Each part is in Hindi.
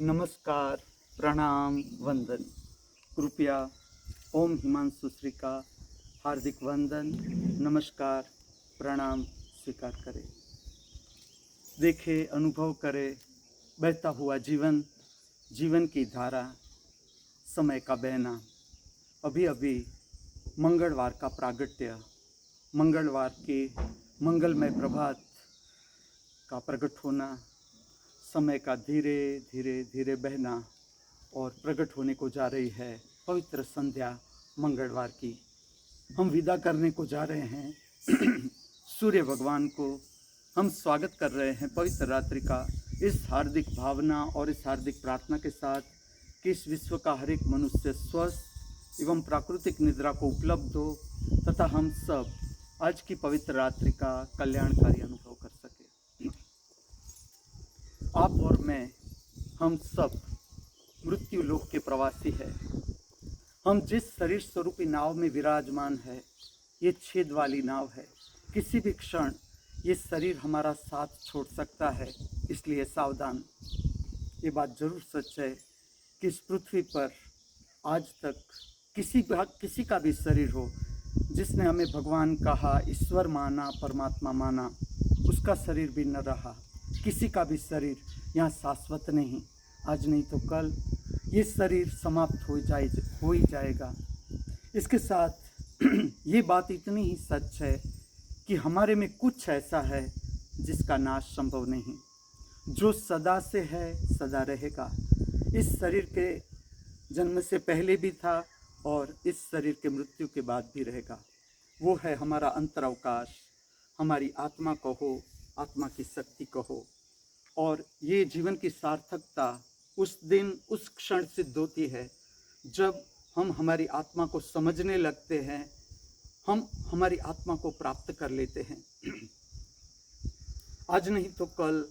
नमस्कार, प्रणाम, वंदन। कृपया ओम हिमांशु श्री का हार्दिक वंदन, नमस्कार, प्रणाम स्वीकार करें। देखें, अनुभव करें बहता हुआ जीवन, जीवन की धारा, समय का बहना। अभी अभी मंगलवार का प्रागट्य, मंगलवार के मंगलमय प्रभात का प्रकट होना, समय का धीरे धीरे धीरे बहना और प्रकट होने को जा रही है पवित्र संध्या मंगलवार की। हम विदा करने को जा रहे हैं सूर्य भगवान को। हम स्वागत कर रहे हैं पवित्र रात्रि का इस हार्दिक भावना और इस हार्दिक प्रार्थना के साथ कि इस विश्व का हर एक मनुष्य स्वस्थ एवं प्राकृतिक निद्रा को उपलब्ध हो तथा हम सब आज की पवित्र रात्रि का कल्याणकारी अनुभव कर सके। आप और मैं, हम सब मृत्यु लोक के प्रवासी हैं। हम जिस शरीर स्वरूपी नाव में विराजमान है, ये छेद वाली नाव है। किसी भी क्षण ये शरीर हमारा साथ छोड़ सकता है, इसलिए सावधान। ये बात जरूर सच है कि इस पृथ्वी पर आज तक किसी का भी शरीर हो जिसने हमें भगवान कहा, ईश्वर माना, परमात्मा माना, उसका शरीर भी न रहा। किसी का भी शरीर यहाँ शाश्वत नहीं। आज नहीं तो कल ये शरीर समाप्त हो ही जाएगा। इसके साथ ये बात इतनी ही सच है कि हमारे में कुछ ऐसा है जिसका नाश संभव नहीं, जो सदा से है, सदा रहेगा। इस शरीर के जन्म से पहले भी था और इस शरीर के मृत्यु के बाद भी रहेगा। वो है हमारा अंतरावकाश, हमारी आत्मा कहो, आत्मा की शक्ति कहो। और ये जीवन की सार्थकता उस दिन, उस क्षण सिद्ध होती है जब हम हमारी आत्मा को समझने लगते हैं, हम हमारी आत्मा को प्राप्त कर लेते हैं। आज नहीं तो कल,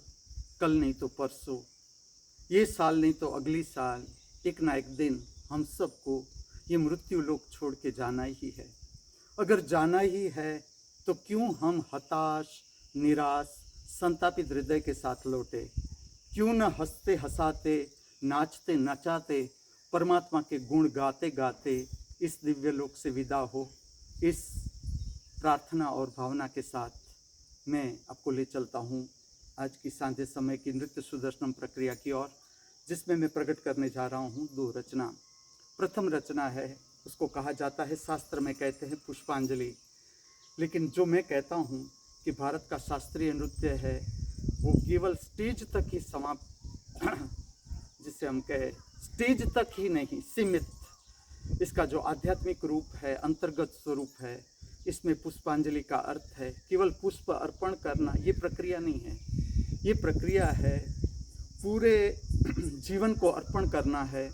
कल नहीं तो परसों, ये साल नहीं तो अगली साल, एक ना एक दिन हम सबको ये मृत्यु लोक छोड़ के जाना ही है। अगर जाना ही है तो क्यों हम हताश, निराश, संतापित हृदय के साथ लौटे? क्यों न हंसते हंसाते, नाचते नचाते, परमात्मा के गुण गाते गाते इस दिव्य लोक से विदा हो। इस प्रार्थना और भावना के साथ मैं आपको ले चलता हूँ आज की सांझे समय की नृत्य सुदर्शनम प्रक्रिया की ओर, जिसमें मैं प्रकट करने जा रहा हूँ 2 रचना। प्रथम रचना है, उसको कहा जाता है, शास्त्र में कहते हैं पुष्पांजलि, लेकिन जो मैं कहता हूँ कि भारत का शास्त्रीय नृत्य है वो केवल स्टेज तक ही समाप्त जिसे हम कहें स्टेज तक ही नहीं सीमित। इसका जो आध्यात्मिक रूप है, अंतर्गत स्वरूप है, इसमें पुष्पांजलि का अर्थ है केवल पुष्प अर्पण करना। ये प्रक्रिया नहीं है, ये प्रक्रिया है पूरे जीवन को अर्पण करना है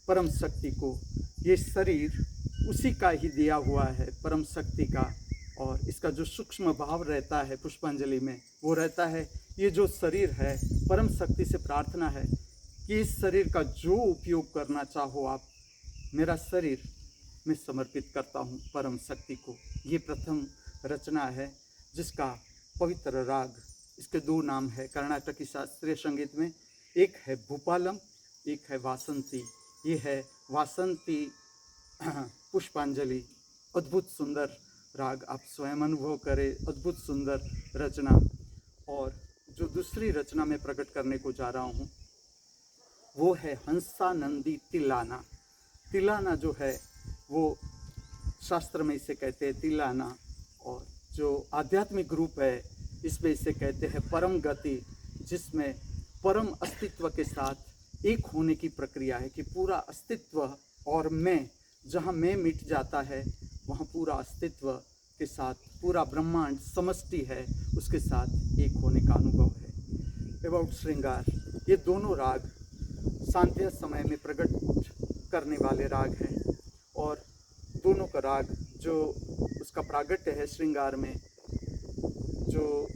परम शक्ति को। ये शरीर उसी का ही दिया हुआ है, परम शक्ति का। और इसका जो सूक्ष्म भाव रहता है पुष्पांजलि में, वो रहता है ये जो शरीर है, परम शक्ति से प्रार्थना है कि इस शरीर का जो उपयोग करना चाहो आप, मेरा शरीर मैं समर्पित करता हूँ परम शक्ति को। ये प्रथम रचना है जिसका पवित्र राग, इसके 2 नाम है कर्नाटकी शास्त्रीय संगीत में, एक है भूपालम, एक है वासंती। ये है वासंती पुष्पांजलि। अद्भुत सुंदर राग, आप स्वयं अनुभव करें, अद्भुत सुंदर रचना। और जो दूसरी रचना में प्रकट करने को जा रहा हूँ वो है हंसानंदी तिलाना। तिलाना जो है वो शास्त्र में इसे कहते हैं तिलाना, और जो आध्यात्मिक रूप है इसमें इसे कहते हैं परम गति, जिसमें परम अस्तित्व के साथ एक होने की प्रक्रिया है कि पूरा अस्तित्व और मैं, जहाँ मैं मिट जाता है वहाँ पूरा अस्तित्व के साथ पूरा ब्रह्मांड समष्टि है, उसके साथ एक होने का अनुभव है। अबाउट श्रृंगार, ये दोनों राग सांध्य समय में प्रकट करने वाले राग हैं। और दोनों का राग जो उसका प्रागट्य है श्रृंगार में, जो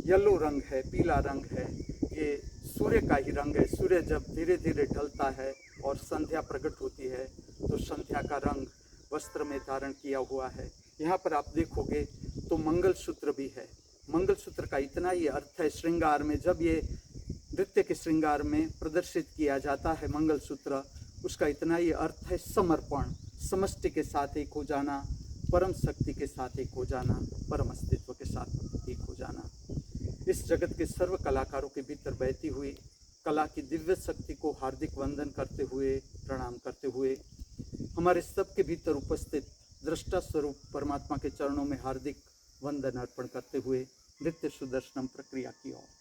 येलो रंग है, पीला रंग है, ये सूर्य का ही रंग है। सूर्य जब धीरे धीरे ढलता है और संध्या प्रकट होती है तो संध्या का रंग वस्त्र में धारण किया हुआ है। यहाँ पर आप देखोगे तो मंगलसूत्र भी है। मंगलसूत्र का इतना ही अर्थ है श्रृंगार में, जब ये नृत्य के श्रृंगार में प्रदर्शित किया जाता है मंगलसूत्र, उसका इतना ही अर्थ है समर्पण, समष्टि के साथ एक हो जाना, परम शक्ति के साथ एक हो जाना, परम अस्तित्व के साथ एक हो जाना। इस जगत के सर्व कलाकारों के भीतर बहती हुई कला की दिव्य शक्ति को हार्दिक वंदन करते हुए, प्रणाम करते हुए, हमारे सबके भीतर उपस्थित दृष्टा स्वरूप परमात्मा के चरणों में हार्दिक वंदन अर्पण करते हुए नृत्य सुदर्शनम प्रक्रिया की ओर